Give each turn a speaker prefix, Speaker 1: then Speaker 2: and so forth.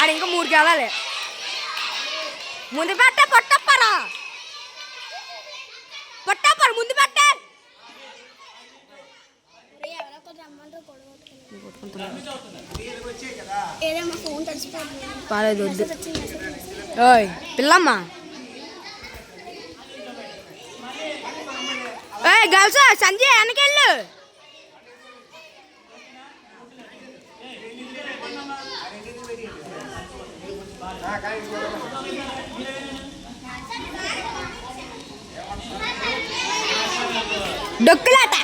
Speaker 1: ఆడు ఇంకా 3 గెలాలి. ముందు పెట్ట పొట్టప్పరా పొట్టప్పరు ముందు పెట్ట. పాలేదు వద్దు. ఓయ్ పిల్లమ్మ ఏయ్ గర్ల్స్ సంజయ్ వెనకెళ్ళు. డొక్కులాట